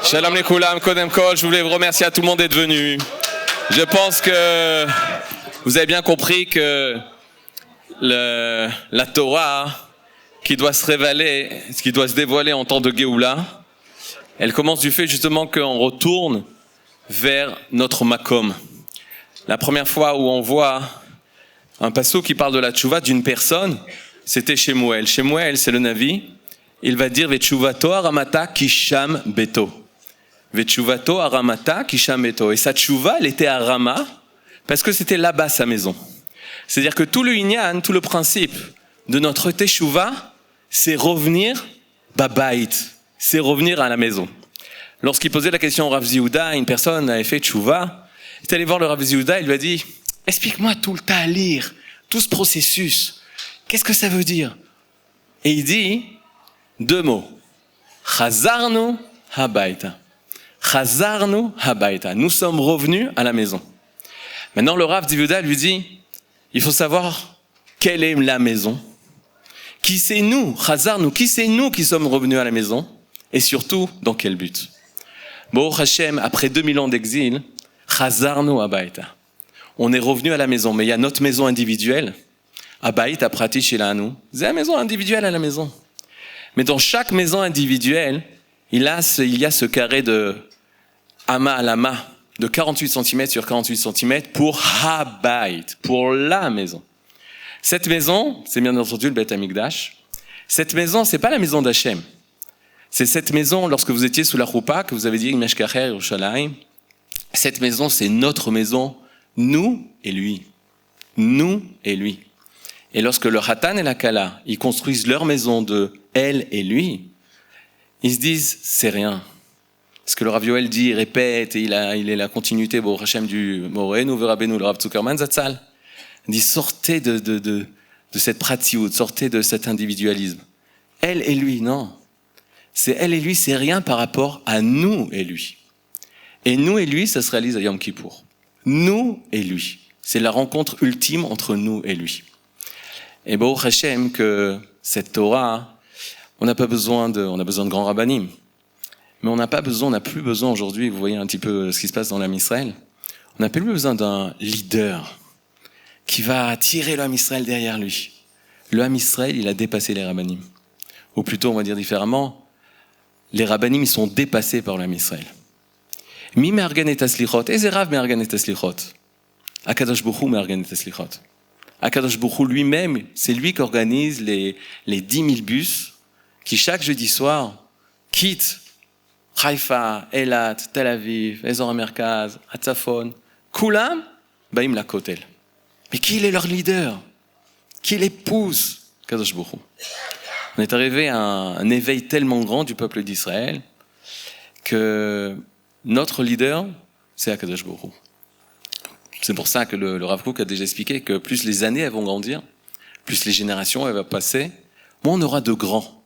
Shalom les Koulam, Kodem Kol, je voulais vous remercier à tout le monde d'être venu. Je pense que vous avez bien compris que la Torah qui doit se révéler, qui doit se dévoiler en temps de Géoula, elle commence du fait justement qu'on retourne vers notre Makom. La première fois où on voit un passouk qui parle de la tchouva d'une personne, c'était Shemuel. Shemuel, c'est le Navi. Il va dire Vetchouvato aramata kisham beto. Vetchouvato aramata kisham beto. Et sa tchouva, elle était à Rama parce que c'était là-bas sa maison. C'est-à-dire que tout le inyan, tout le principe de notre teshuva, c'est revenir babait, c'est revenir à la maison. Lorsqu'il posait la question au Rav Ziyouda, une personne avait fait tchouva, il est allé voir le Rav Ziyouda, il lui a dit « Explique-moi tout le talir, tout ce processus, qu'est-ce que ça veut dire ?» Et il dit deux mots, « Chazarnu habaita ». Chazarnu habaita. Nous sommes revenus à la maison. Maintenant, le Rav Ziyouda lui dit « Il faut savoir quelle est la maison. Qui c'est nous, Chazarnu, qui c'est nous qui sommes revenus à la maison et surtout, dans quel but ?» Bon, Hachem, après 2000 ans d'exil, Chazarnu habaita. On est revenu à la maison, mais il y a notre maison individuelle. Habaita prati shelanu. C'est la maison individuelle à la maison. Mais dans chaque maison individuelle, il y a ce carré de ama à lama, de 48 cm sur 48 cm pour Habait, pour la maison. Cette maison, c'est bien entendu le Beth Amikdash. Cette maison, c'est pas la maison d'Hachem. C'est cette maison, lorsque vous étiez sous la choupa, que vous avez dit Imesh Kacher Yerushalayim. Cette maison, c'est notre maison, nous et lui. Nous et lui. Et lorsque le Hatan et la Kala, ils construisent leur maison de elle et lui, ils se disent, c'est rien. Ce que le Rav Yoel dit, il répète, et il est la continuité, Baruch Hashem, du Morenu, Verabenu, le Rav Zuckerman Zatzal. Il dit, sortez de cette pratiout, sortez de cet individualisme. Elle et lui, non. C'est elle et lui, c'est rien par rapport à nous et lui. Et nous et lui, ça se réalise à Yom Kippour. Nous et lui. C'est la rencontre ultime entre nous et lui. Et Baruch Hashem, que cette Torah, on a besoin de grands rabbanim. Mais on n'a plus besoin aujourd'hui, vous voyez un petit peu ce qui se passe dans l'Am Israël, on n'a plus besoin d'un leader qui va tirer le Am Israël derrière lui. Le Am Israël, il a dépassé les rabbanim. Ou plutôt, on va dire différemment, les rabbanim, ils sont dépassés par le Am Israël. Mi me'argan et aslichot, Ezerav me'argan et aslichot. Akadosh Baruch Hu me'argan et aslichot. Akadosh Baruch Hu lui-même, c'est lui qui organise les 10 000 bus qui chaque jeudi soir quittent Haïfa, Eilat, Tel Aviv, Ezor HaMerkaz, Hatzafon, Kulam, Baim Lakotel. Mais qui est leur leader? Qui les pousse? Akadosh Baruch Hu. On est arrivé à un éveil tellement grand du peuple d'Israël que notre leader, c'est Akadosh Baruch Hu. C'est pour ça que le Rav Kook a déjà expliqué que plus les années elles vont grandir, plus les générations elles vont passer, moins on aura de grands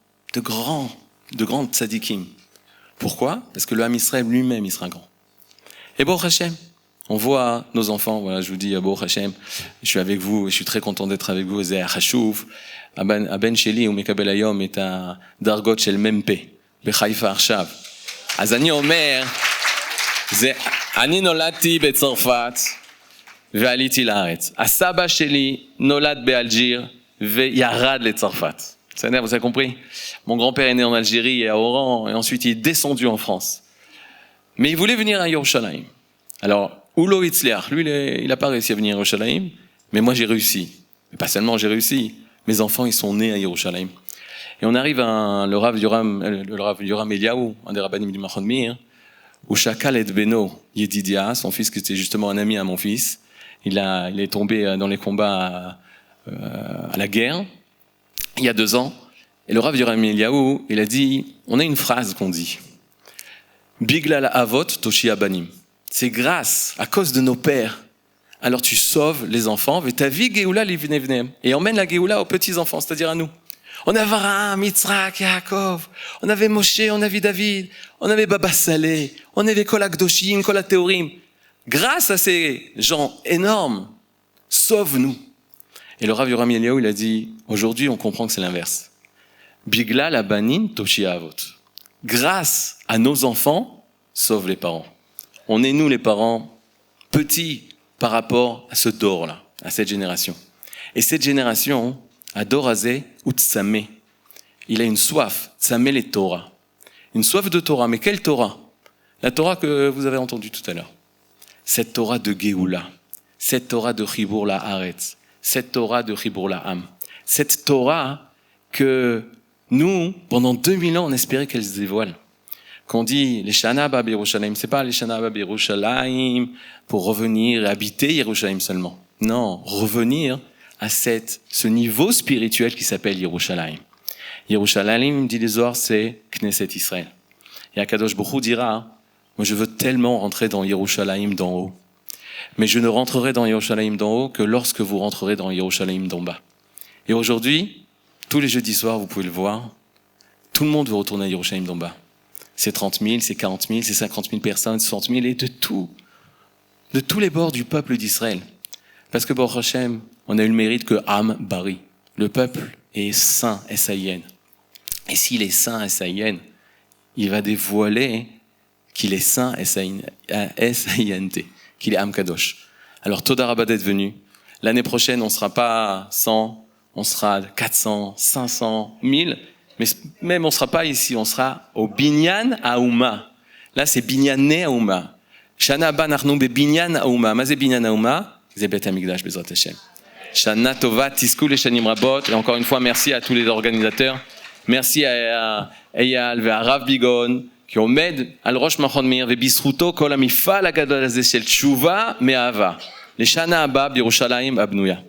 tzadikim. Pourquoi? Parce que le Ham Israël lui-même, il sera grand. Et Baruch Hashem, on voit nos enfants, voilà, je vous dis, Baruch Hashem, je suis avec vous, je suis très content d'être avec vous, Zéa Hashouf, Aben Sheli, ou Mekabel Hayom, et à Dargot Shel Mempe, Bechaïfa Arshav. Azani Omer, Ani Nolati Betzarfat, ועליתי לארץ. הסבא שלי נולד באלג'יר וירד לצרפת. C'est-à-dire, vous avez compris? Mon grand-père est né en Algérie et à Oran et ensuite il est descendu en France. Mais il voulait venir à Yerushalayim. Alors, Ulo Itzliach, lui il n'a pas réussi à venir à Yerushalayim, mais moi j'ai réussi. Mais pas seulement j'ai réussi, mes enfants ils sont nés à Yerushalayim. Et on arrive à le Rav Yoram Eliaou, un des rabbanim du Machon Mir, où Shakal et Beno Yedidia, son fils qui était justement un ami à mon fils, il est tombé dans les combats à la guerre, il y a 2 ans. Et le Rav Yoram Eliaou, il a dit, on a une phrase qu'on dit. Biglal avot toshi abanim. C'est grâce, à cause de nos pères. Alors tu sauves les enfants, v'tavi geoula livnei vneim. Et emmène la geoula aux petits-enfants, c'est-à-dire à nous. On avait Abraham, Yitzhak, Yaakov. On avait Moshe, on avait David. On avait Baba Saleh. On avait Kol HaKdoshim, Kol HaTeorim. Grâce à ces gens énormes, sauve-nous. Et le Rav Yoram Eliaou, il a dit, aujourd'hui, on comprend que c'est l'inverse. Bigla la banin toshi avot. Grâce à nos enfants, sauvent les parents. On est, nous, les parents, petits par rapport à ce dor-là, à cette génération. Et cette génération, Ador Hazeh ou Tsameh, il a une soif, Tsameh les Torah. Une soif de Torah. Mais quelle Torah? La Torah que vous avez entendue tout à l'heure. Cette Torah de Géoula. Cette Torah de Chibur La'aretz. Cette Torah de Chibur La'am. Cette Torah que nous, pendant 2000 ans, on espérait qu'elle se dévoile. Quand on dit les Shana Abba Yerushalayim, c'est pas les Shana Abba Yerushalayim pour revenir et habiter Yerushalayim seulement. Non, revenir à ce niveau spirituel qui s'appelle Yerushalayim. Yerushalayim, dit les Zohar, c'est Knesset Israël. Et Akadosh Baruch Hu dira, moi je veux tellement rentrer dans Yerushalayim d'en haut. Mais je ne rentrerai dans Yerushalayim d'en haut que lorsque vous rentrerez dans Yerushalayim d'en bas. Et aujourd'hui, tous les jeudis soirs, vous pouvez le voir, tout le monde veut retourner à Yerushalayim d'en bas. C'est 30 000, c'est 40 000, c'est 50 000 personnes, 60 000, et de tous les bords du peuple d'Israël. Parce que Baruch Hashem, on a eu le mérite que Am Bari, le peuple est saint, S-A-I-N. Et s'il est saint, S-A-I-N, il va dévoiler qu'il est saint, S-A-I-N-T, qu'il est Am Kadosh. Alors, Toda Rabba d'être venu. L'année prochaine, on ne sera pas 100, on sera 400, 500, 1000, mais même on ne sera pas ici, on sera au Binyan Haouma. Là, c'est Binyané Haouma. Shana Abba nachnu be Binyan Haouma. Ma ze Binyan Haouma? C'est Beit HaMikdash, Bezrat Hashem. Shana Tova, Tiskul et Shanim Rabot. Et encore une fois, merci à tous les organisateurs. Merci à Eyal et à Rav Bigon, qui ont m'aidé à Rosh Machon Meir, et Bisruto, Kol HaMifal HaGadol Hazeh Shel Tshuva Me'ahava. Les Shana Abba, Yerushalayim Abnouya.